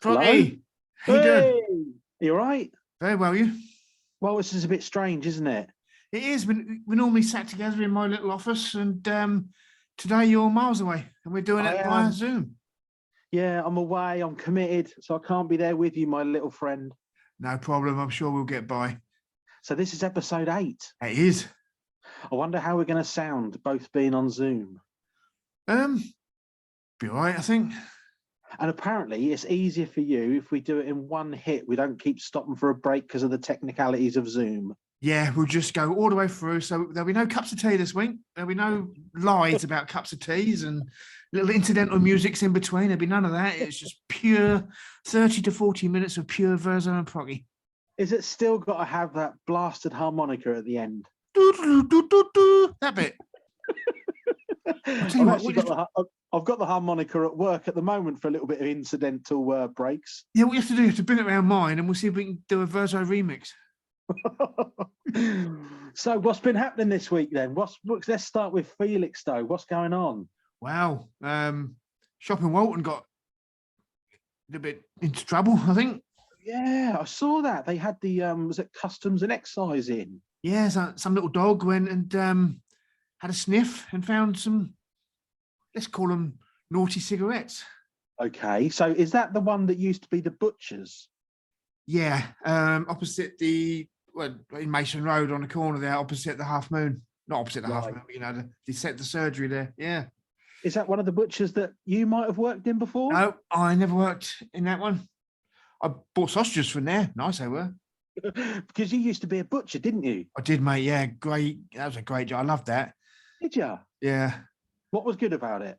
Froggy, how you doing? Hey, you all right? Very well, you? Well, this is a bit strange, isn't it? It is. We normally sat together in my little office, and today you're miles away, and we're doing I it via am. Zoom. Yeah, I'm away. I'm committed, so I can't be there with you, my little friend. No problem. I'm sure we'll get by. So this is episode 8. It is. I wonder how we're going to sound, both being on Zoom. Be all right, I think. And apparently, it's easier for you if we do it in one hit. We don't keep stopping for a break because of the technicalities of Zoom. Yeah, we'll just go all the way through. So there'll be no cups of tea this week. There'll be no lies about cups of teas and little incidental musics in between. There'll be none of that. It's just pure 30 to 40 minutes of pure Verso and Prockie. Is it still got to have that blasted harmonica at the end? That bit. I've got the harmonica at work at the moment for a little bit of incidental breaks. Yeah, what you have to do is to bring it around mine, and we'll see if we can do a Verso remix. So what's been happening this week then? Let's start with Felixstowe. What's going on? Wow. Shop in Walton got a little bit into trouble, I think. Yeah, I saw that. They had the was it customs and excise in? Yeah, so some little dog went and had a sniff and found some, let's call them naughty cigarettes. Okay, so is that the one that used to be the butcher's? Yeah, opposite in Mason Road on the corner there, opposite the Half Moon. Not opposite the Half Moon, but, you know, they set the surgery there. Yeah. Is that one of the butchers that you might have worked in before? No, I never worked in that one. I bought sausages from there. Nice they were. Because you used to be a butcher, didn't you? I did, mate. Yeah, great. That was a great job. I loved that. Did you? Yeah. What was good about it?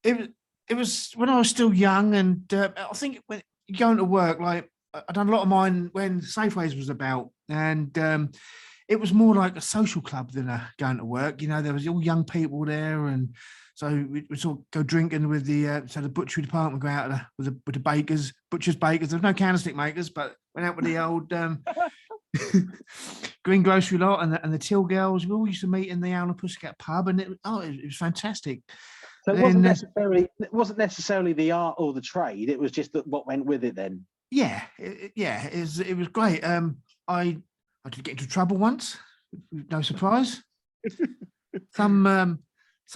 It was when I was still young, and I think when going to work, like I done a lot of mine when Safeways was about, and it was more like a social club than going to work. You know, there was all young people there, and so we sort of go drinking with the butchery department, go out with the bakers, butchers, bakers. There's no candlestick makers, but went out with the old green grocery lot and the till girls. We all used to meet in the Owl and Pussycat pub, and it was fantastic. So it wasn't necessarily the art or the trade. It was just what went with it then. Yeah, it was great. I did get into trouble once, no surprise. Some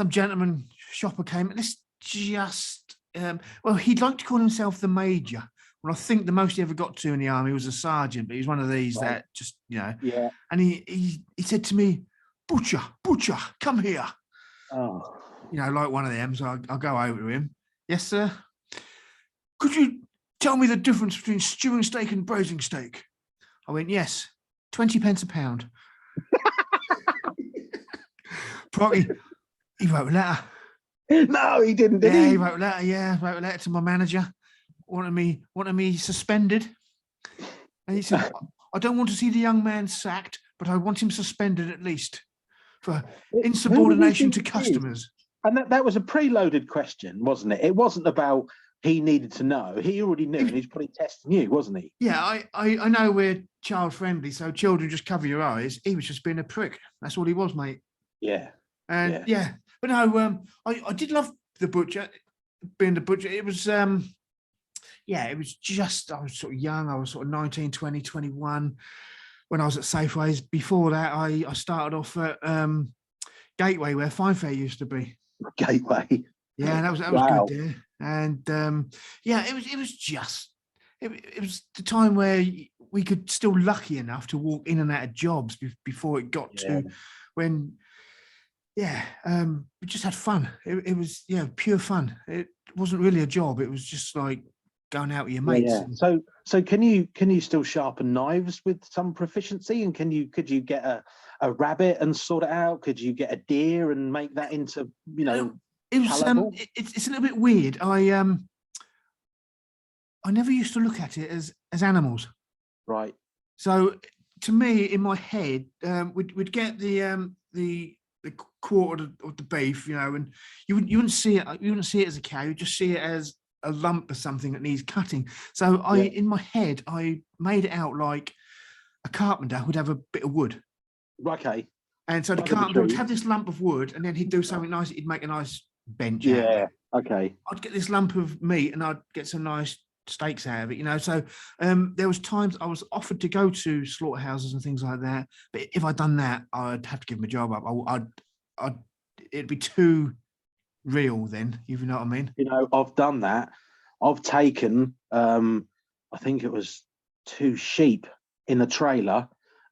gentleman shopper came, and this just he'd like to call himself the major. Well, I think the most he ever got to in the army was a sergeant, but he was one of these that just, you know. Yeah. And he said to me, Butcher, come here. Oh. You know, like one of them. So I'll go over to him. Yes, sir. Could you tell me the difference between stewing steak and braising steak? I went, yes, 20 pence a pound. Prockie, he wrote a letter. No, he didn't, did he? Yeah, he wrote a letter. Yeah, wrote a letter to my manager. Wanted me suspended. And he said, I don't want to see the young man sacked, but I want him suspended at least for insubordination to customers. And that was a preloaded question, wasn't it? It wasn't about he needed to know. He already knew, and he's probably testing you, wasn't he? Yeah, I know we're child friendly, so children just cover your eyes. He was just being a prick. That's all he was, mate. Yeah. And yeah. But no, I did love the butcher, being the butcher. It was it was just, I was sort of young. I was sort of 19, 20, 21 when I was at Safeways. Before that, I started off at Gateway, where Fine Fair used to be. Gateway. Yeah, that was Wow. good there. And it was the time where we could still lucky enough to walk in and out of jobs before it got to when we just had fun. It was pure fun. It wasn't really a job. It was just like going out with your mates. Yeah. So can you still sharpen knives with some proficiency? And could you get a rabbit and sort it out? Could you get a deer and make that into, you know? It was it's a little bit weird. I never used to look at it as animals. Right. So to me, in my head, we'd get the quarter of the beef, you know, and you wouldn't see it as a cow. You just see it as a lump or something that needs cutting. So in my head, I made it out like a carpenter would have a bit of wood. Okay. And so the carpenter would have this lump of wood, and then he'd do something nice. He'd make a nice bench. Yeah. Okay. I'd get this lump of meat and I'd get some nice steaks out of it, you know. So there was times I was offered to go to slaughterhouses and things like that, but if I'd done that, I'd have to give my job up. I'd it'd be too real then, if you know what I mean. You know, I've done that. I've taken, I think it was 2 sheep in a trailer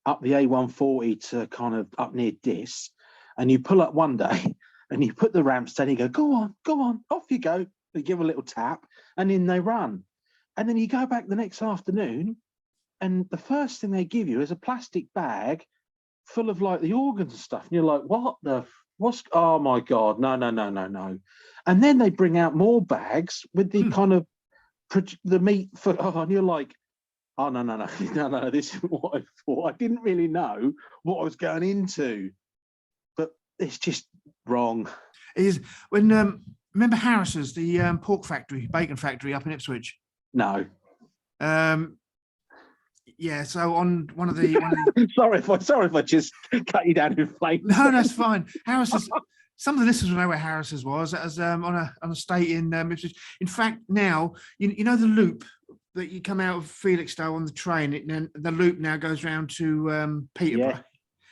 up the A140 to kind of up near Dis, and you pull up one day and you put the ramps down, you go on, off you go. You give a little tap, and then they run. And then you go back the next afternoon, and the first thing they give you is a plastic bag full of like the organs and stuff. And you're like, what's, oh my God, no. And then they bring out more bags with the kind of the meat for, and you're like, oh, no, this is what I thought. I didn't really know what I was going into, but it's just wrong. It is when, remember Harris's, the pork factory, bacon factory up in Ipswich? No. Yeah, so on one of the sorry if I just cut you down in flames. No, that's fine. Harris's. Some of the listeners will know where Harris's was. That was on a estate in Ipswich. In fact, now you know the loop that you come out of Felixstowe on the train. The loop now goes round to Peterborough.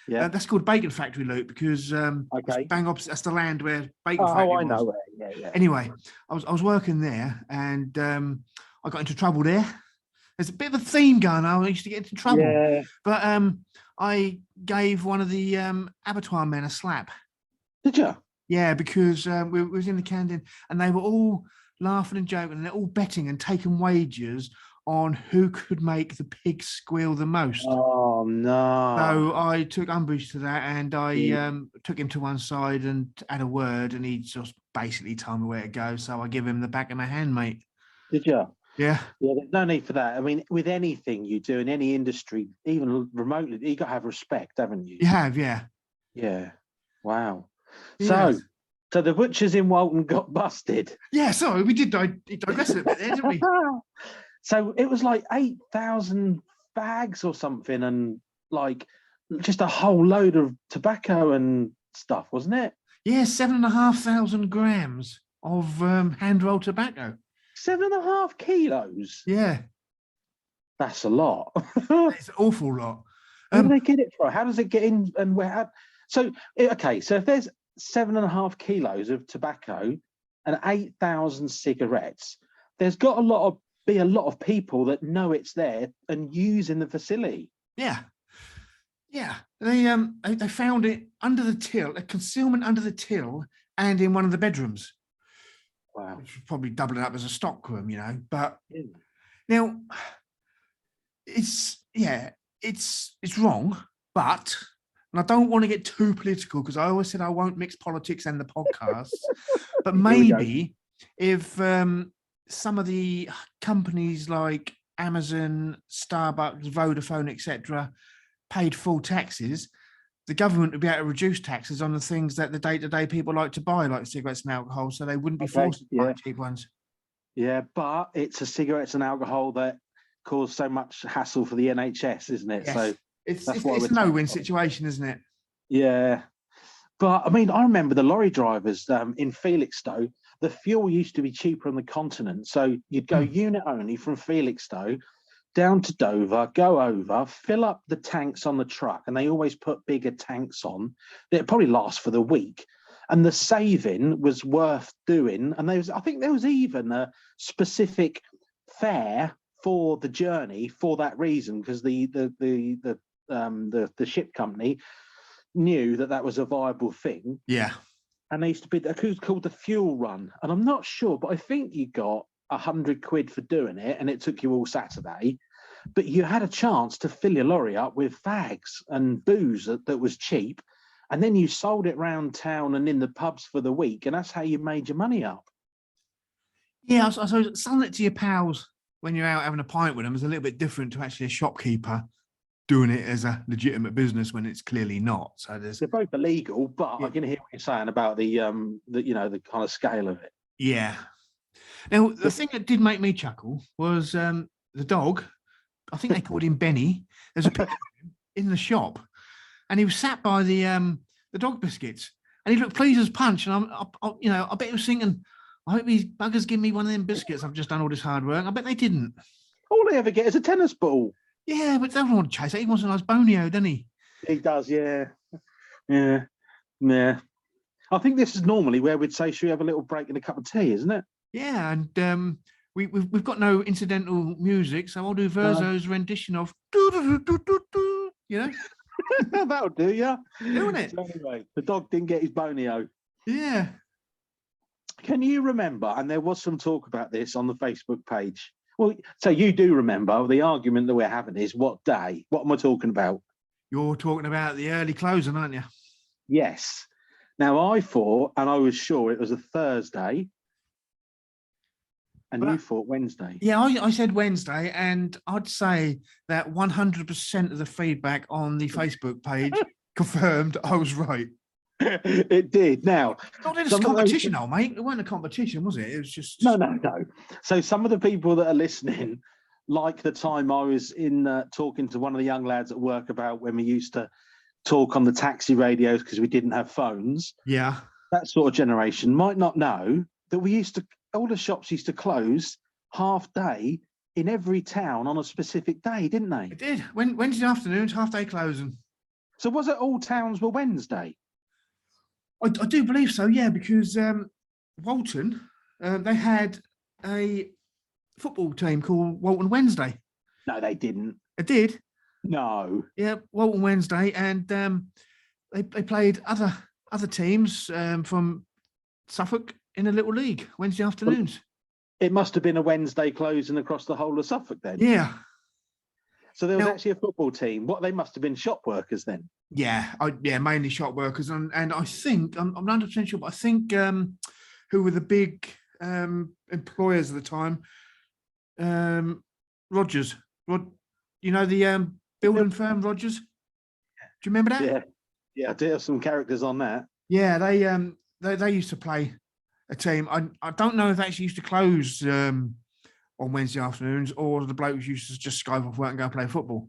Yeah. That's called Bacon Factory Loop because okay. bang opposite. That's the land where Bacon Factory was. I know where. Yeah. Anyway, I was working there and I got into trouble there. There's a bit of a theme going on. I used to get into trouble. Yeah. But I gave one of the abattoir men a slap. Did you? Yeah, because we was in the canteen and they were all laughing and joking and they're all betting and taking wagers on who could make the pig squeal the most. Oh, no. So I took umbrage to that and I took him to one side and had a word and he just basically told me where to go. So I give him the back of my hand, mate. Did you? Yeah. Yeah, there's no need for that. I mean, with anything you do in any industry, even remotely, you got to have respect, haven't you? You have, yeah. Yeah. Wow. Yes. So the butchers in Walton got busted. Yeah, sorry, we did digress a bit there, didn't we? So it was like 8,000 bags or something, and like just a whole load of tobacco and stuff, wasn't it? Yeah, 7,500 grams of hand-rolled tobacco. 7.5 kilos. Yeah, that's a lot. It's an awful lot. Where do they get it from? How does it get in? And where? So okay, so if there's 7.5 kilos of tobacco and 8,000 cigarettes, there's got be a lot of people that know it's there and using the facility. Yeah. They found it under the till, a concealment under the till, and in one of the bedrooms. Wow. Which was probably doubling up as a stockroom, you know. But now it's wrong, but and I don't want to get too political because I always said I won't mix politics and the podcast. But maybe if some of the companies like Amazon, Starbucks, Vodafone, etc., paid full taxes, the government would be able to reduce taxes on the things that the day-to-day people like to buy, like cigarettes and alcohol, so they wouldn't be forced to buy cheap ones. Yeah, but it's a cigarettes and alcohol that cause so much hassle for the NHS, isn't it? Yes. So it's a no-win situation, isn't it? Yeah. But I mean, I remember the lorry drivers in Felixstowe, the fuel used to be cheaper on the continent. So you'd go unit only from Felixstowe down to Dover, go over, fill up the tanks on the truck, and they always put bigger tanks on. It probably lasts for the week. And the saving was worth doing. And I think there was even a specific fare for the journey for that reason, because the ship company knew that was a viable thing. Yeah. And they used to be called the fuel run. And I'm not sure, but I think you got 100 quid for doing it, and it took you all Saturday. But you had a chance to fill your lorry up with fags and booze that was cheap. And then you sold it round town and in the pubs for the week. And that's how you made your money up. Yeah, I suppose selling it to your pals when you're out having a pint with them is a little bit different to actually a shopkeeper doing it as a legitimate business when it's clearly not. So they're both illegal, but I can hear what you're saying about the kind of scale of it. Yeah. Now, the thing that did make me chuckle was the dog. I think they called him Benny. There's a picture of him in the shop, and he was sat by the dog biscuits, and he looked pleased as punch. And I bet he was thinking, I hope these buggers give me one of them biscuits. I've just done all this hard work. I bet they didn't. All they ever get is a tennis ball. Yeah, but they don't want to chase it. He wants a nice bonio, doesn't he? He does, yeah. Yeah. Yeah. I think this is normally where we'd say, should we have a little break and a cup of tea, isn't it? Yeah, and we've got no incidental music, so I'll do Verso's rendition of you know. That'll do, yeah. Doing it. So anyway, the dog didn't get his bonio. Yeah. Can you remember, and there was some talk about this on the Facebook page. Well, so you do remember the argument that we're having is what day? What am I talking about? You're talking about the early closing, aren't you? Yes. Now I thought, and I was sure it was a Thursday, and you thought Wednesday. Yeah, I said Wednesday, and I'd say that 100% of the feedback on the Facebook page confirmed I was right. It did. Now, not in a competition, old mate. It wasn't a competition, was it? It was just no. So some of the people that are listening, like the time I was in talking to one of the young lads at work about when we used to talk on the taxi radios because we didn't have phones. Yeah, that sort of generation might not know that all the shops used to close half day in every town on a specific day, didn't they? It did. Wednesday afternoons, half day closing. So was it all towns were Wednesday? I do believe so, yeah, because Walton, they had a football team called Walton Wednesday. No, they didn't. It did. No. Yeah, Walton Wednesday, and they played other teams from Suffolk in a little league Wednesday afternoons. It must have been a Wednesday closing across the whole of Suffolk then. Yeah. So there was actually a football team. What, they must have been shop workers then? Yeah, mainly shop workers, and I think I'm not 100% sure, but I think who were the big employers at the time? Rogers, the building firm Rogers. Do you remember that? Yeah, I do have some characters on that. Yeah, they used to play a team. I don't know if they actually used to close on Wednesday afternoons, or the blokes used to just skype off work and go play football.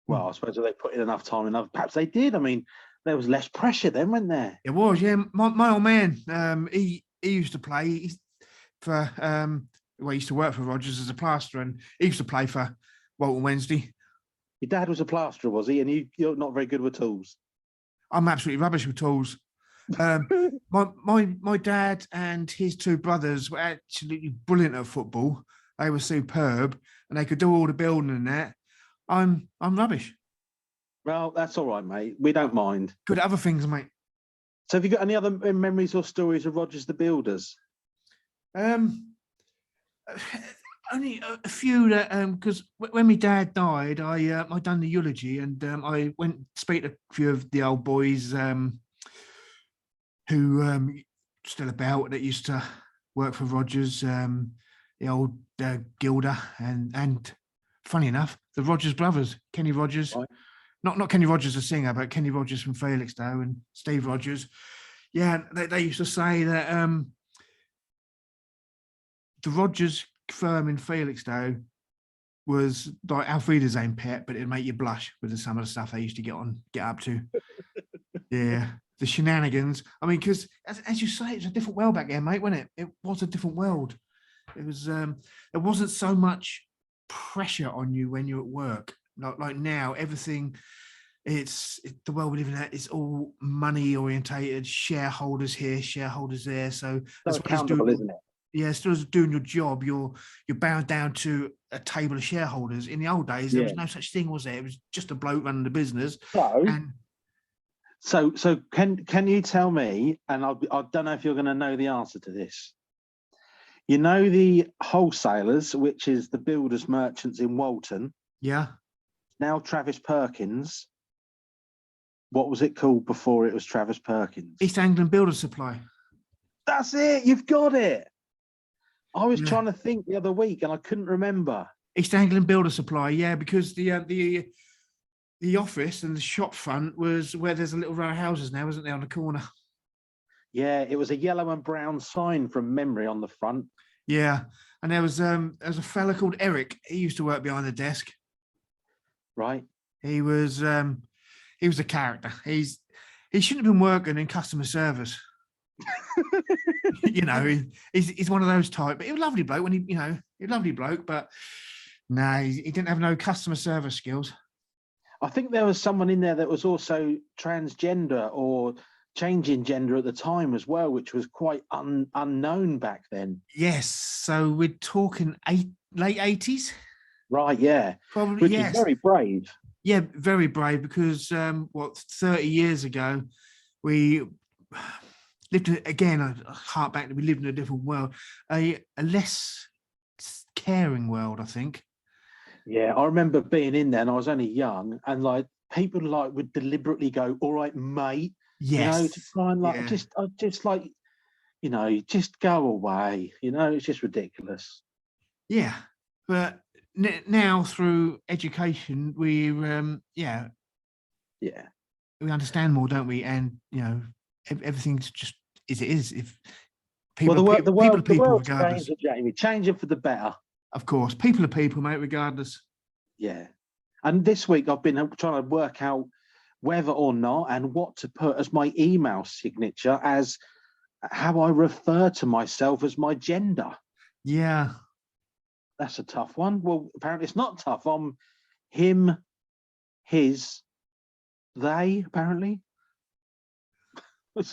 Well, I suppose if they put in enough time, perhaps they did. I mean, there was less pressure then, wasn't there? It was, yeah. My old man, he used to play for he used to work for Rogers as a plasterer, and he used to play for Walton Wednesday. Your dad was a plasterer, was he? And you're not very good with tools. I'm absolutely rubbish with tools. My dad and his two brothers were absolutely brilliant at football. They were superb, and they could do all the building and that. I'm rubbish. Well, that's all right, mate. We don't mind. Good at other things, mate. So have you got any other memories or stories of Rogers the Builders? Only a few that because when my dad died, I done the eulogy, and I went to speak to a few of the old boys who still about that used to work for Rogers, the old Gilder, and funny enough, the Rogers brothers, Kenny Rogers, right. Not Kenny Rogers the singer, but Kenny Rogers from Felixstowe and Steve Rogers. Yeah, they used to say that the Rogers firm in Felixstowe was like Alfreda's own pet, but it'd make you blush with some of the stuff they used to get up to. Yeah, the shenanigans. I mean, because as you say, it was a different world back then, mate, wasn't it? It was a different world. It was. There wasn't so much pressure on you when you're at work. Like now, everything. It's the world we live in. It's all money orientated. Shareholders here, shareholders there. So that's accountable, isn't it? Yeah, still as doing your job, you're bound down to a table of shareholders. In the old days, there was no such thing, was there? It was just a bloke running the business. So can you tell me? And I don't know if you're going to know the answer to this. You know the wholesalers, which is the builders merchants in Walton. Yeah. Now Travis Perkins. What was it called before it was Travis Perkins? East Anglia Builder Supply. That's it. You've got it. I was trying to think the other week and I couldn't remember. East Anglia Builder Supply, yeah, because the office and the shop front was where there's a little row of houses now, isn't there, on the corner? Yeah, it was a yellow and brown sign from memory on the front. Yeah, and there was a fella called Eric. He used to work behind the desk. Right. He was a character. He shouldn't have been working in customer service. You know, he's one of those type. But he was a lovely bloke when he, you know, he was a lovely bloke. But no, he didn't have no customer service skills. I think there was someone in there that was also transgender or changing gender at the time as well, which was quite unknown back then. Yes. So we're talking late 80s. Right, yeah. Probably, Which yes. is very brave. Yeah, very brave because 30 years ago, we lived again. I hark back that we lived in a different world, a less caring world, I think. Yeah, I remember being in there, and I was only young, and like people like would deliberately go, "All right, mate," Yes. you know, to try and like just like, you know, just go away. You know, it's just ridiculous. Yeah, but now through education, we we understand more, don't we? And you know, everything's just as it is. If people, the world's regardless. changing, Jamie, changing for the better. Of course, people are people, mate, regardless. Yeah. And this week I've been trying to work out whether or not and what to put as my email signature as how I refer to myself as my gender. Yeah. That's a tough one. Well, apparently it's not tough. I'm him, his, they, apparently. I'm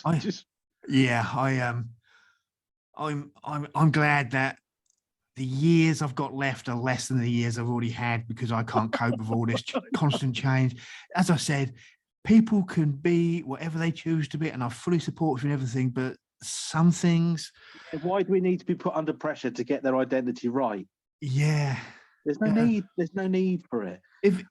glad that the years I've got left are less than the years I've already had because I can't cope with all this constant change. As I said, people can be whatever they choose to be, and I fully support you and everything, but some things. Why do we need to be put under pressure to get their identity right? Yeah. There's no need. There's no need for it. If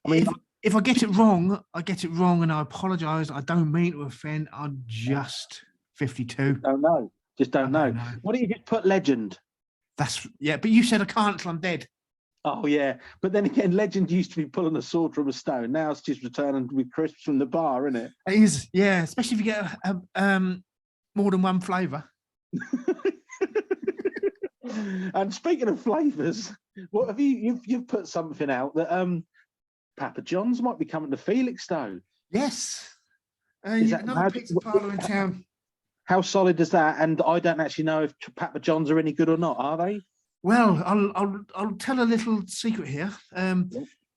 I get it wrong, I get it wrong, and I apologise. I don't mean to offend. I'm just 52. Don't know. Just don't know. Why don't you just put legend? But you said I can't until I'm dead. Oh yeah, but then again, legend used to be pulling a sword from a stone. Now it's just returning with crisps from the bar, isn't it? It is, yeah. Especially if you get more than one flavour. And speaking of flavours, what have you've put something out that Papa John's might be coming to Felixstowe? Yes, another pizza parlour in town. How solid is that? And I don't actually know if Papa John's are any good or not. Are they? Well, I'll tell a little secret here.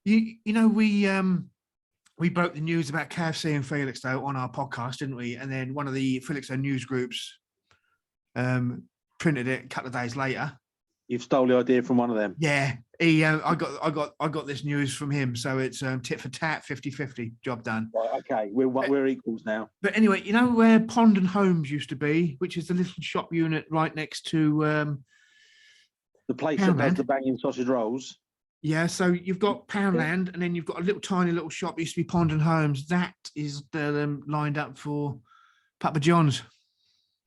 You know we broke the news about KFC in Felixstowe on our podcast, didn't we? And then one of the Felixstowe news groups printed it a couple of days later. You've stole the idea from one of them. Yeah, I got this news from him, so it's tit for tat, 50-50, job done. Right, okay, we're equals now. But anyway, you know where Pond and Homes used to be, which is the little shop unit right next to the place that does the banging sausage rolls. Yeah, so you've got Poundland, and then you've got a little tiny little shop. Used to be Pond and Homes. That is lined up for Papa John's.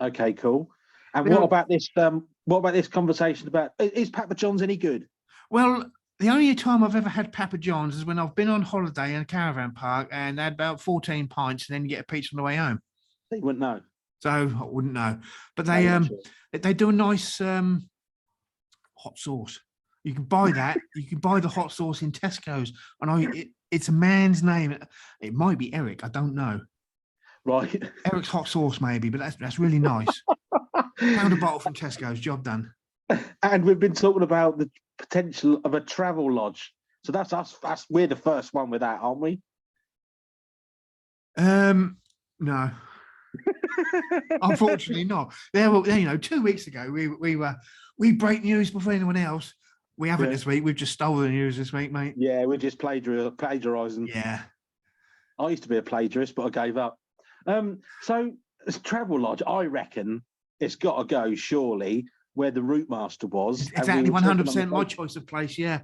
Okay, cool. And what about this? What about this conversation about is Papa John's any good? Well, the only time I've ever had Papa John's is when I've been on holiday in a caravan park and had about 14 pints, and then you get a pizza on the way home. You wouldn't know. So I wouldn't know, but they do a nice hot sauce. You can buy that. You can buy the hot sauce in Tesco's, and it's a man's name. It might be Eric. I don't know. Right, Eric's hot sauce maybe, but that's really nice. Found a bottle from Tesco's, job done. And we've been talking about the potential of a Travelodge. So that's us. We're the first one with that, aren't we? No. Unfortunately not. There were, 2 weeks ago we break news before anyone else. We haven't this week. We've just stolen the news this week, mate. Yeah, we're just plagiarising. Yeah. I used to be a plagiarist, but I gave up. So Travelodge, I reckon it's got to go surely where the Routemaster was. Exactly, 100% my choice of place. Yeah.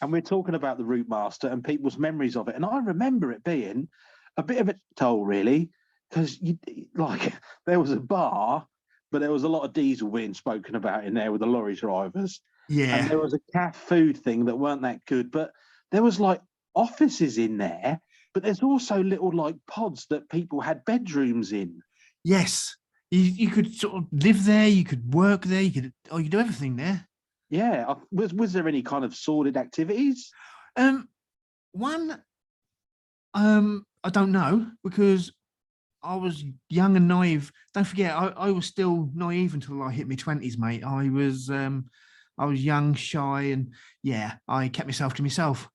And we're talking about the Routemaster and people's memories of it, and I remember it being a bit of a toll, really, because there was a bar, but there was a lot of diesel being spoken about in there with the lorry drivers. Yeah. And there was a cafe food thing that weren't that good, but there was like offices in there, but there's also little like pods that people had bedrooms in. Yes. You could sort of live there, you could work there, you could do everything there. Yeah. Was there any kind of sordid activities? I don't know, because I was young and naive. Don't forget, I was still naive until I hit my 20s, mate. I was young, shy, and yeah, I kept myself to myself.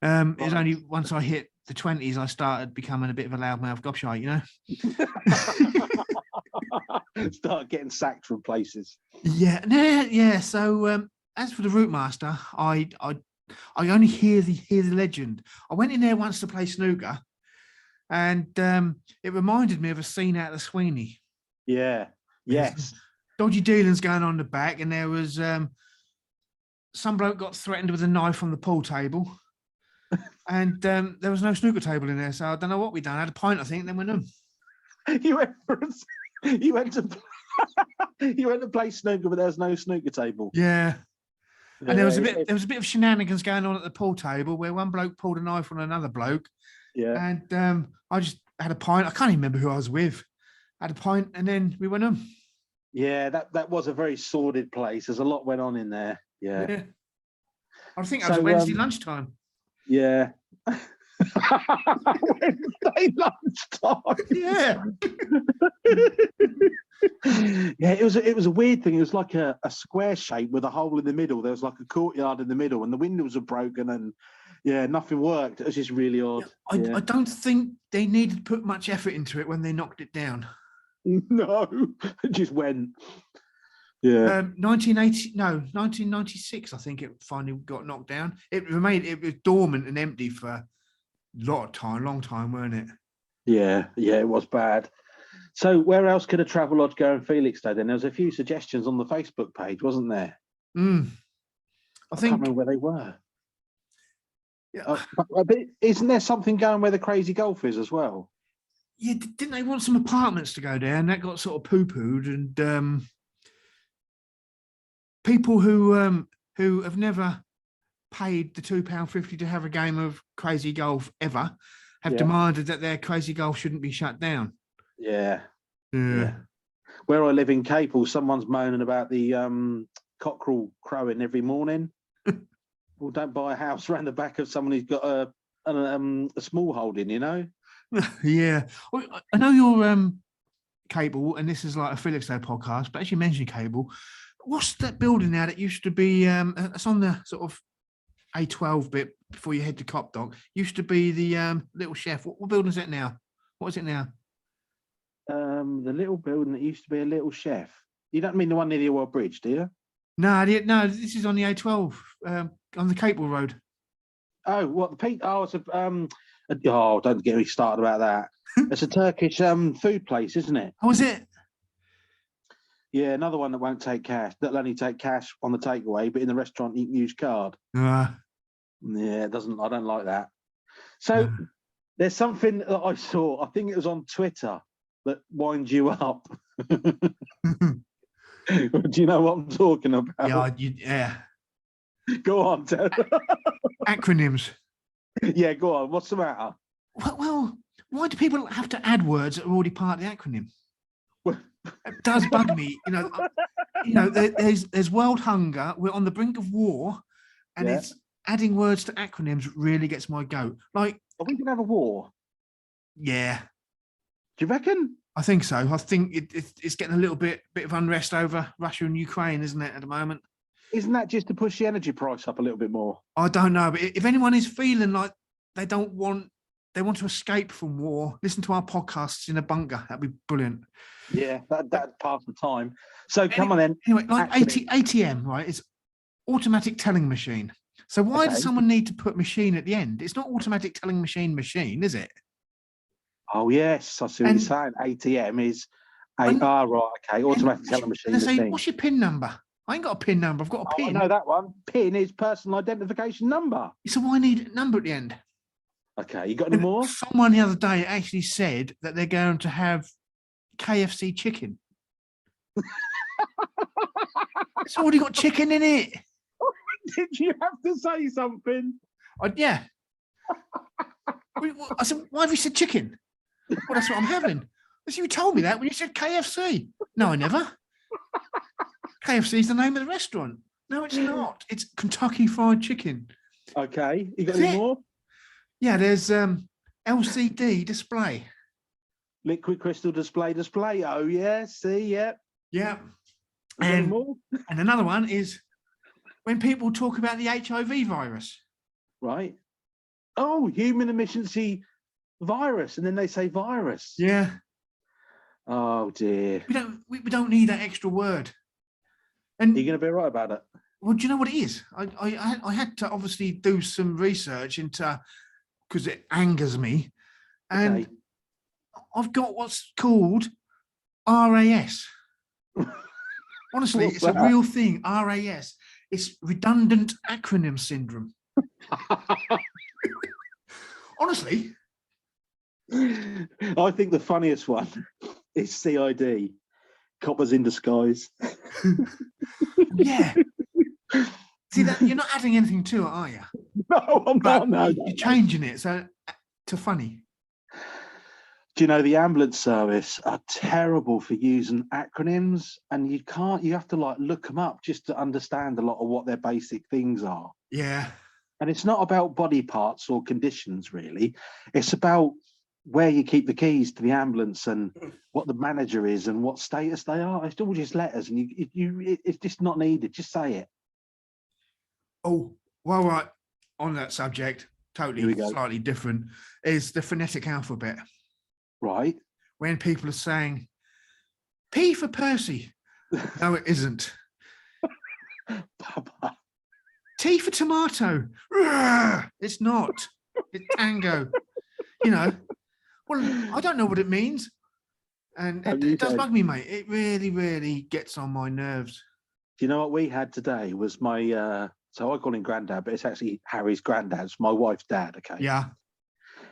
It was only once I hit the 20s I started becoming a bit of a loudmouth gobshite, you know. Start getting sacked from places. Yeah, yeah. So as for the Routemaster, I only hear the legend. I went in there once to play snooker, and it reminded me of a scene out of the Sweeney. Yeah. Yes. Dodgy dealings going on in the back, and there was some bloke got threatened with a knife on the pool table, and there was no snooker table in there, so I don't know what we done. I had a pint, I think, then went home. You went to you went to play snooker, but there's no snooker table. Yeah. And there was a bit of shenanigans going on at the pool table where one bloke pulled a knife on another bloke. Yeah. And I just had a pint. I can't even remember who I was with. I had a pint, and then we went home. Yeah, that was a very sordid place. There's a lot went on in there. Yeah. I think that was Wednesday lunchtime. Yeah. Wednesday lunchtime. Yeah. Yeah, it was a weird thing. It was like a square shape with a hole in the middle. There was like a courtyard in the middle, and the windows were broken, and yeah, nothing worked. It was just really odd. I don't think they needed to put much effort into it when they knocked it down. No, it just went. Yeah. 1996, I think it finally got knocked down. It was dormant and empty for a long time, weren't it? Yeah, it was bad. So where else could a Travelodge go in Felixstowe then? There was a few suggestions on the Facebook page, wasn't there? I can't remember where they were. Yeah. But isn't there something going where the Crazy Golf is as well? Yeah, didn't they want some apartments to go there, and that got sort of poo-pooed, and people who have never paid the £2.50 to have a game of Crazy Golf ever have demanded that their Crazy Golf shouldn't be shut down. Yeah. Where I live in Capel, someone's moaning about the cockerel crowing every morning. Well, don't buy a house around the back of someone who's got a small holding, you know. Yeah, I know you're Cable, and this is like a Felixstowe podcast, but as you mentioned Cable, what's that building now that used to be it's on the sort of A12 bit before you head to Copdock, used to be the Little Chef. What building is it now? What is it now? The little building that used to be a Little Chef. You don't mean the one near the Oil Bridge, do you? No, this is on the A12 on the Capel Road. Oh, what the Pete? Oh, it's don't get me started about that. It's a Turkish food place, isn't it? Oh, is it? Yeah, another one that won't take cash. That'll only take cash on the takeaway, but in the restaurant you can use card. Yeah, it doesn't. I don't like that. So there's something that I saw. I think it was on Twitter that winds you up. Do you know what I'm talking about? Yeah. Go on, Ted. Acronyms. Yeah, go on. What's the matter? Well, why do people have to add words that are already part of the acronym? It does bug me. There's world hunger. We're on the brink of war, and it's adding words to acronyms really gets my goat. Like, are we gonna have a war? Yeah. Do you reckon? I think so. I think it's getting a little bit of unrest over Russia and Ukraine, isn't it, at the moment? Isn't that just to push the energy price up a little bit more? I don't know, but if anyone is feeling like they want to escape from war, listen to our podcasts in a bunker. That'd be brilliant. Yeah, that'd pass the time. So come on then. Anyway, like ATM, right? It's automatic telling machine. So why does someone need to put machine at the end? It's not automatic telling machine, is it? Oh yes, I see what you're saying. ATM is right, okay. Automatic telling machine. They say, what's your PIN number? I ain't got a PIN number. I've got a PIN. I know that one. PIN is personal identification number. So why need a number at the end? Okay, you got any more? Someone the other day actually said that they're going to have KFC chicken. It's already got chicken in it. Did you have to say something? Yeah. I said, why have you said chicken? Well, that's what I'm having. You told me that when you said KFC. No, I never. KFC is the name of the restaurant. No, it's not. It's Kentucky Fried Chicken. Okay. You got any more? Yeah, there's LCD display. Liquid crystal display. Oh, yeah. See, yeah. Yeah. Any And, more? and another one is when people talk about the HIV virus. Right. Oh, human emergency virus. And then they say virus. Yeah. Oh, dear. We don't need that extra word. And Are you going to be right about it? well, do you know what it is? I had to obviously do some research into, because it angers me. And Okay. I've got what's called RAS. Honestly, What's it's that? a real thing. RAS. It's redundant acronym syndrome. Honestly. I think the funniest one is CID, coppers in disguise. Yeah. See that you're not adding anything to it, are you? No, I'm But not. No, you're changing it to funny. Do you know the ambulance service are terrible for using acronyms, and you have to like look them up just to understand a lot of what their basic things are. Yeah. And it's not about body parts or conditions, really. It's about where you keep the keys to the ambulance and what the manager is and what status they are. It's all just letters, and it's just not needed. Just say it. Oh, well, right. On that subject, Here totally we go. slightly different, is the phonetic alphabet. Right. When people are saying P for Percy. No, it isn't. Papa. T for tomato. It's not. It's tango. You know, well, I don't know what it means. And it does bug me, mate. It really, really gets on my nerves. Do you know what we had today was my, so I call him granddad, but it's actually Harry's granddad's, my wife's dad, okay? Yeah.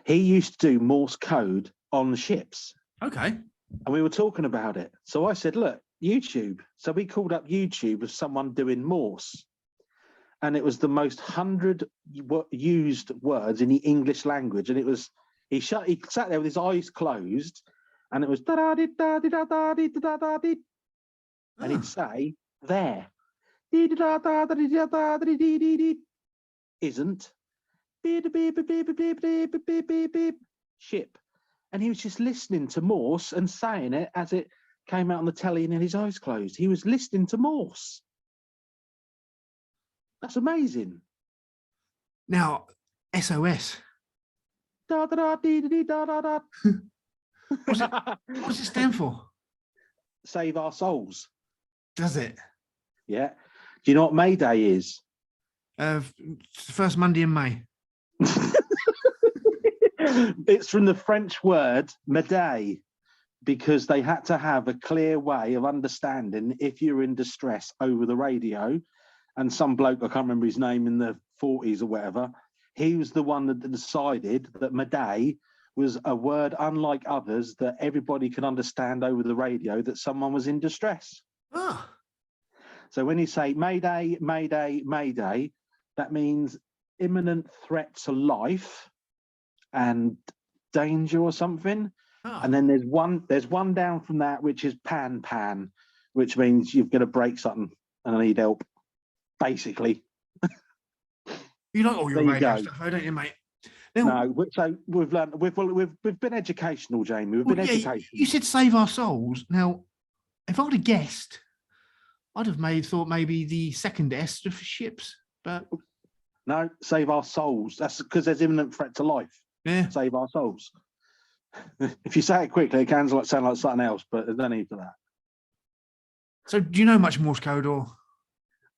He used to do Morse code on the ships. Okay. And we were talking about it. So I said, look, YouTube. So we called up YouTube of someone doing Morse. And it was the most 100 used words in the English language. And it was, he sat there with his eyes closed, and it was da-da-di-da-di-da-da-di-da-da-di. And he'd say, there. Isn't. Ship. And he was just listening to Morse and saying it as it came out on the telly and had his eyes closed. He was listening to Morse. That's amazing. Now, SOS. Da, da, da, dee, dee, da, da, da. What does it stand for? Save our souls. Does it? Yeah. Do you know what May Day is? First Monday in May. It's from the French word "médaille," because they had to have a clear way of understanding if you're in distress over the radio. And some bloke, I can't remember his name, in the 40s or whatever, he was the one that decided that "médaille" was a word unlike others that everybody could understand over the radio, that someone was in distress. Oh. So when you say Mayday, Mayday, Mayday, that means imminent threat to life and danger or something. Oh. And then there's one down from that, which is pan pan, which means you've got to break something and I need help, basically. You like all your There you radio go. stuff, don't you, mate? Now, No, so we've learned, we've been educational, Jamie. We've been educational. You said save our souls. Now, if I'd have guessed, I'd have thought maybe the second S stood for ships, but No, save our souls. That's because there's imminent threat to life. yeah. Save our souls. If you say it quickly, it can sound like something else, but there's no need for that. So, do you know much Morse code, or?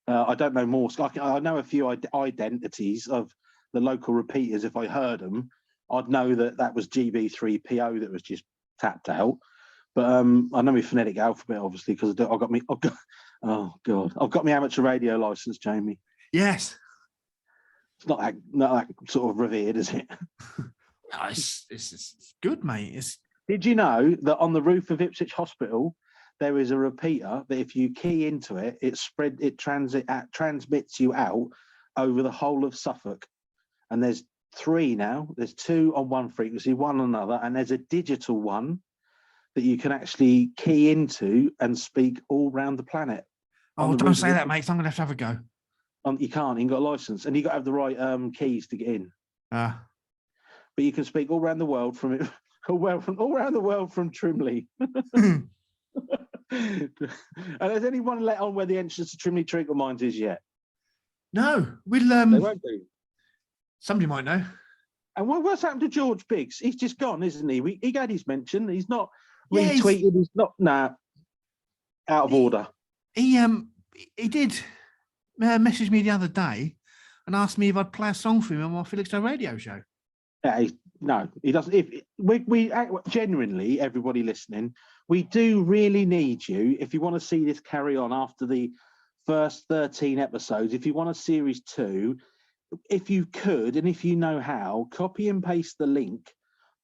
I don't know Morse. I know a few identities of the local repeaters. If I heard them, I'd know that was GB3PO that was just tapped out. But I know my phonetic alphabet, obviously, because oh God, I've got my amateur radio license, Jamie. Yes. It's not that sort of revered, is it? No, it's good, mate. Did you know that on the roof of Ipswich Hospital, there is a repeater that if you key into it, it transmits you out over the whole of Suffolk. And there's 3 now. There's 2 on one frequency, 1 on another, and there's a digital one that you can actually key into and speak all around the planet. Oh, don't say that, mate. I'm going to have a go. You can't. You got a license, and you got to have the right keys to get in. But you can speak all around the world from it. all around the world from Trimley. And has anyone let on where the entrance to Trimley Treacle Mines is yet? No, They won't do. Somebody might know. And what's happened to George Biggs? He's just gone, isn't he? He got his mention. He's not Yeah, retweeted. He's not out of order. He did message me the other day and asked me if I'd play a song for him on my Felixstowe radio show. No, he doesn't. If we genuinely, everybody listening, we do really need you. If you want to see this carry on after the first 13 episodes, if you want a series 2, if you could, and if you know how, copy and paste the link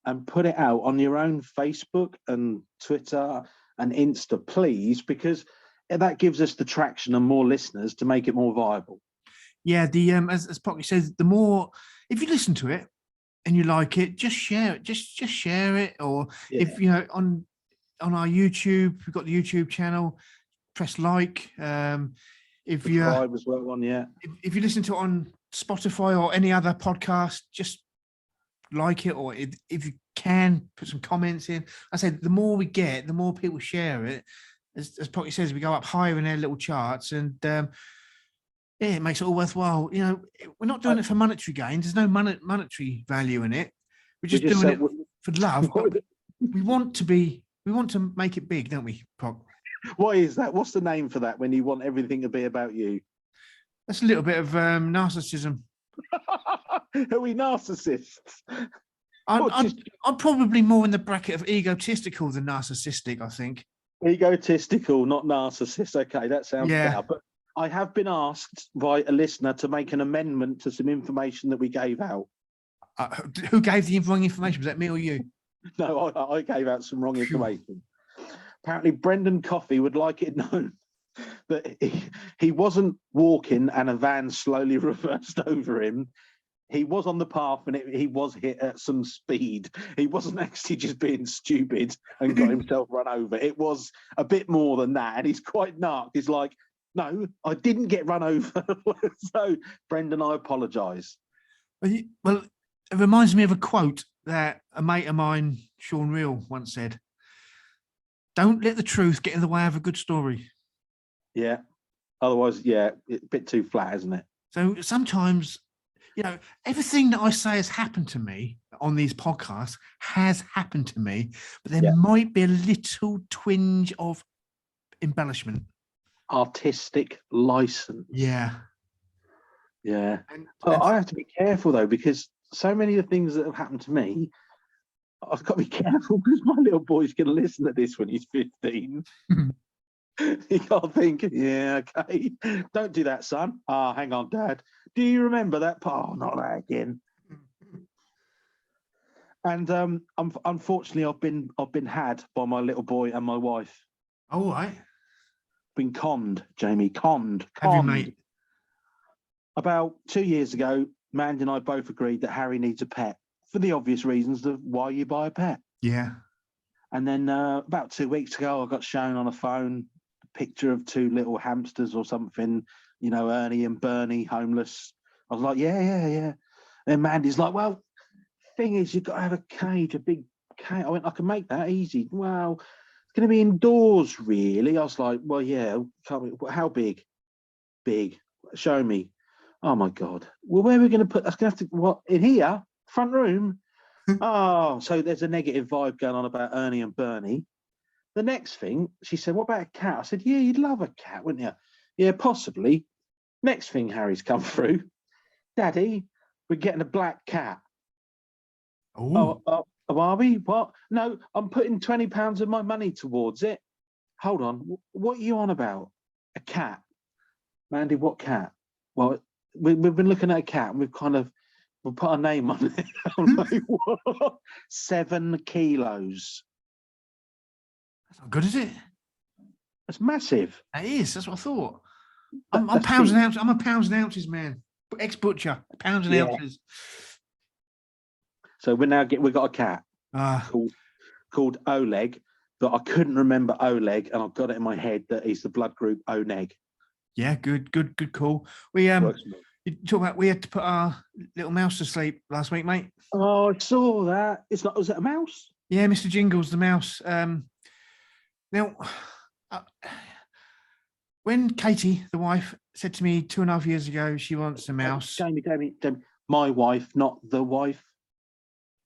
and put it out on your own Facebook and Twitter and Insta, please, because that gives us the traction and more listeners to make it more viable. Yeah, the as Prockie says, the more, if you listen to it and you like it, just share it. Just share it. Or if you know, on our YouTube, we've got the YouTube channel, press like. If you subscribe as well on, if you listen to it on Spotify or any other podcast, just like it, or if you can put some comments in. I said the more we get, the more people share it. As Prockie says, we go up higher in their little charts, and it makes it all worthwhile. You know, we're not doing it for monetary gains. There's no monetary value in it. We're just doing it for love. But we want to make it big, don't we, Prock? What is that? What's the name for that when you want everything to be about you? That's a little bit of narcissism. Are we narcissists? I'm probably more in the bracket of egotistical than narcissistic, I think. Egotistical, not narcissist. Okay, that sounds better. But I have been asked by a listener to make an amendment to some information that we gave out. Who gave the wrong information? Was that me or you? No, I gave out some wrong information. Apparently, Brendan Coffey would like it known that he wasn't walking and a van slowly reversed over him. He was on the path and he was hit at some speed. He wasn't actually just being stupid and got himself run over. It was a bit more than that. And he's quite narc. He's like, no, I didn't get run over. So, Brendan, I apologise. Well, it reminds me of a quote that a mate of mine, Sean Reel, once said. Don't let the truth get in the way of a good story. Yeah. Otherwise, it's a bit too flat, isn't it? So sometimes, you know, everything that I say has happened to me on these podcasts has happened to me, but there might be a little twinge of embellishment. Artistic license. Yeah. Yeah. I have to be careful, though, because so many of the things that have happened to me, I've got to be careful because my little boy's going to listen to this when he's 15. He can't think, yeah, okay. Don't do that, son. Hang on, Dad. Do you remember that part? Oh, not that again. And unfortunately, I've been had by my little boy and my wife. All right. Been conned, Jamie. Conned. Have you, mate? About 2 years ago, Mandy and I both agreed that Harry needs a pet for the obvious reasons of why you buy a pet. Yeah. And then about 2 weeks ago, I got shown on a phone a picture of 2 little hamsters or something, you know, Ernie and Bernie, homeless. I was like, yeah. And Mandy's like, well, thing is, you've got to have a cage, a big cage. I went, I can make that easy. Well, it's going to be indoors, really. I was like, well, yeah. How big? Big. Show me. Oh, my God. Well, where are we going to put? That's going to have to, what, in here? Front room? Oh, so there's a negative vibe going on about Ernie and Bernie. The next thing, she said, what about a cat? I said, yeah, you'd love a cat, wouldn't you? Yeah, possibly. Next thing Harry's come through, Daddy, we're getting a black cat. Oh, are we? What? No, I'm putting £20 of my money towards it. Hold on, what are you on about? A cat? Mandy, what cat? Well, we've been looking at a cat and we'll put a name on it. I'm like, what? 7 kilos. That's not good, is it? That's massive. It is. That's what I thought. I'm pounds and ounces. I'm a pounds and ounces man. Ex-butcher. Pounds and ounces. So we've got a cat called Oleg, but I couldn't remember Oleg, and I've got it in my head that he's the blood group Oneg. Yeah, good call. We you talk about we had to put our little mouse to sleep last week, mate. Oh, I saw that. Was it a mouse? Yeah, Mr. Jingles, the mouse. Now, uh, when Katie, the wife, said to me 2.5 years ago she wants a mouse. Jamie, my wife, not the wife.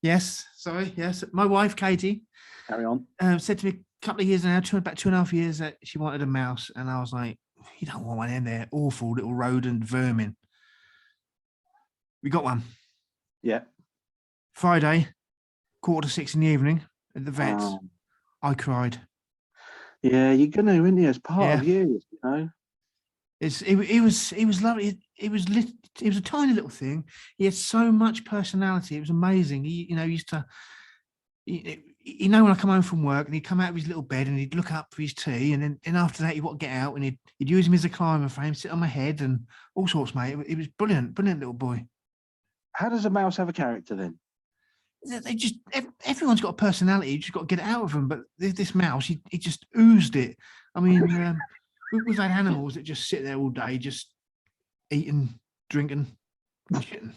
Yes, sorry, yes, my wife Katie. Carry on. Said to me a couple of years now, about 2.5 years, that she wanted a mouse, and I was like, "You don't want one in there, awful little rodent vermin." We got one. Yeah. Friday, 5:45 in the evening at the vets. I cried. Yeah, you're gonna, isn't you? It's part of Yeah. you, you know. It was lovely. It was a tiny little thing. He had so much personality. It was amazing. He used to, when I come home from work and he'd come out of his little bed and he'd look up for his tea, and then after that he'd want to get out and he'd use him as a climber frame, sit on my head and all sorts, mate. It was brilliant little boy. How does a mouse have a character then? They just, everyone's got a personality. You just got to get it out of them. But this mouse, he just oozed it. I mean, we've had animals that just sit there all day, just eating, drinking, shitting.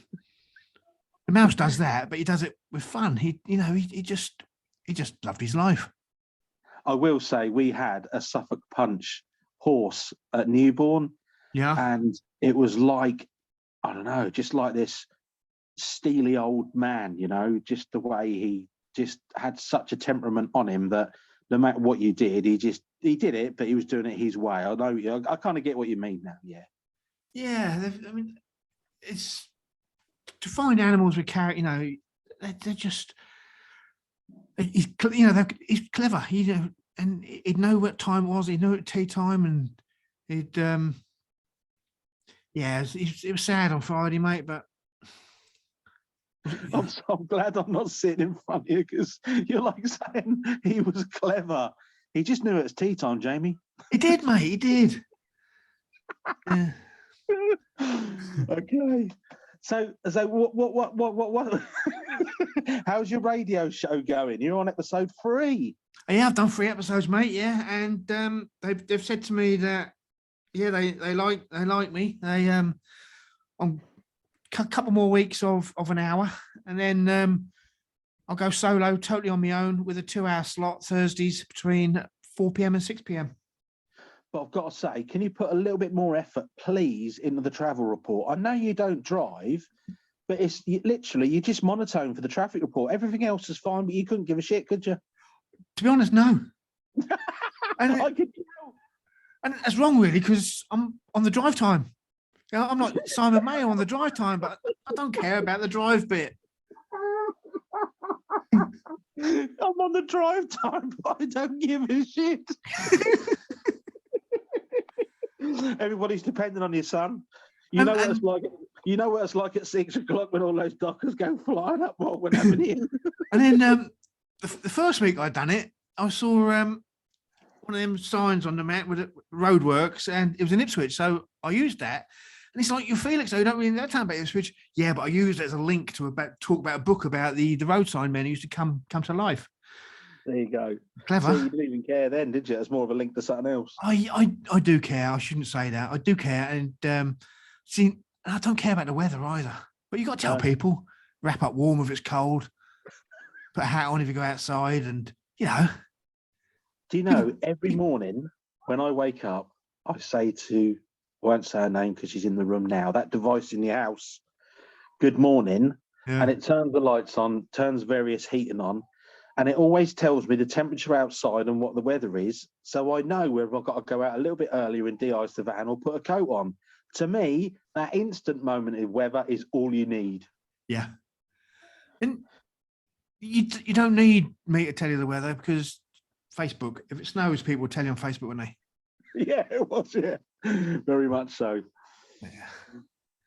The mouse does that, but he does it with fun. He just loved his life. I will say we had a Suffolk Punch horse at newborn. Yeah. And it was like, I don't know, just like this steely old man, just the way he just had such a temperament on him that no matter what you did, he did it, but he was doing it his way. I know, I kind of get what you mean now. Yeah. I mean, it's to find animals with character, they're just, he's clever, and he'd know what time it was. He'd know at tea time, and he'd, it was sad on Friday, mate, but I'm glad I'm not sitting in front of you, because you're like saying he was clever. He just knew it was tea time, Jamie. He did, mate. He did. Yeah. Okay. So what? How's your radio show going? You're on episode 3. Yeah, I've done 3 episodes, mate. Yeah, and they've said to me that they like me. They on a couple more weeks of an hour, and then I'll go solo, totally on my own, with a 2-hour slot Thursdays between 4 p.m. and 6 p.m. But I've got to say, can you put a little bit more effort, please, into the travel report? I know you don't drive, but it's literally, you just monotone for the traffic report. Everything else is fine, but you couldn't give a shit, could you? To be honest, no. I could tell. And that's wrong, really, because I'm on the drive time. I'm like Simon Mayo on the drive time, but I don't care about the drive bit. I'm on the drive time, but I don't give a shit. Everybody's depending on your son. You know what it's like. You know what it's like at 6 o'clock when all those dockers go flying up while we're having in. And then the first week I'd done it, I saw one of them signs on the map with roadworks, and it was in Ipswich, so I used that. And it's like, you're Felixstowe, you don't really know about Ipswich. Yeah, but I used it as a link to talk about a book about the road sign men who used to come to life. There you go. Clever. So you didn't even care then, did you? It's more of a link to something else. I do care. I shouldn't say that. I do care, and see, I don't care about the weather either. But you got to tell people, wrap up warm if it's cold, put a hat on if you go outside, and Do you know, every morning when I wake up, I say to, I won't say her name because she's in the room now, that device in the house, good morning, and it turns the lights on, turns various heating on, and it always tells me the temperature outside and what the weather is, so I know whether I've got to go out a little bit earlier and de-ice the van or put a coat on. To me, that instant moment of weather is all you need. Yeah. And you don't need me to tell you the weather, because Facebook, if it snows, people will tell you on Facebook, wouldn't they? Yeah, it was, yeah. Very much so. Yeah.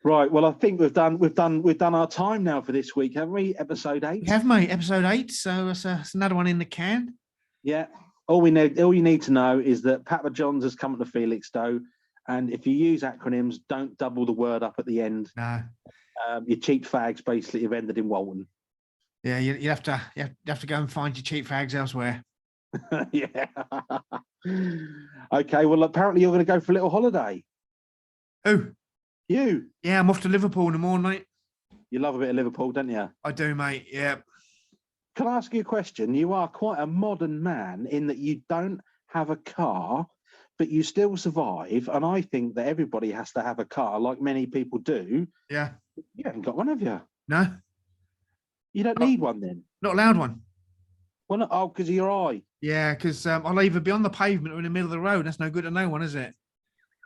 Right. Well, I think we've done our time now for this week, haven't we? Episode 8. We have, mate. Episode 8. So it's another one in the can. Yeah. All you need to know is that Papa John's has come to Felixstowe, and if you use acronyms, don't double the word up at the end. No. Your cheap fags basically have ended in Walton. Yeah, you have to go and find your cheap fags elsewhere. Yeah. Okay. Well, apparently you're going to go for a little holiday. Who? You? Yeah, I'm off to Liverpool in the morning, mate. You love a bit of Liverpool, don't you? I do, mate. Yeah. can I ask you a question? You are quite a modern man in that you don't have a car, but you still survive. And I think that everybody has to have a car, like many people do. Yeah. You haven't got one, have you? No, You don't need one then. not allowed one. Well, no, oh, because of your eye. Yeah, because I'll either be on the pavement or in the middle of the road. That's no good to no one, is it?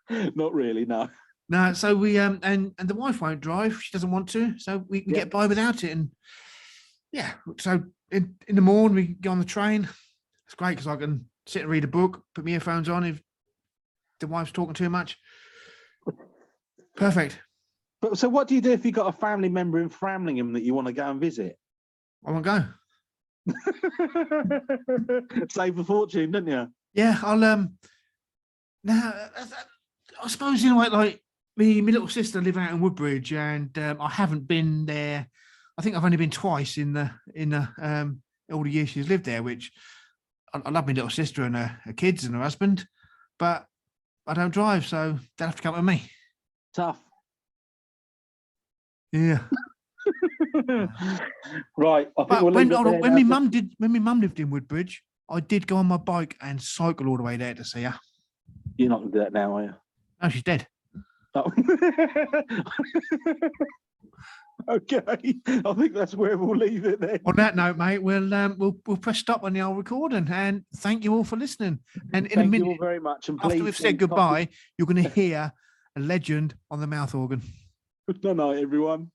Not really, no. No, so we and the wife won't drive. She doesn't want to, so we get by without it. And yeah, so in the morning we go on the train. It's great because I can sit and read a book, put my earphones on if the wife's talking too much. Perfect. But so what do you do if you've got a family member in Framlingham that you want to go and visit? I won't go. Save a fortune, didn't you? Yeah, I'll now I suppose in a way, like my little sister live out in Woodbridge, and I haven't been there. I think I've only been twice in the all the years she's lived there, which I love my little sister and her kids and her husband, but I don't drive, so they'll have to come with me. Tough. Yeah. Right. I think But we'll when leave it there my now. mum lived in Woodbridge, I did go on my bike and cycle all the way there to see her. You're not going to do that now, are you? No, she's dead. Oh. Okay. I think that's where we'll leave it then. On that note, mate, we'll press stop on the old recording, and thank you all for listening. And in a Thank you minute, all very much. And after please we've said drink coffee. goodbye, you're going to hear a legend on the mouth organ. Good night, everyone.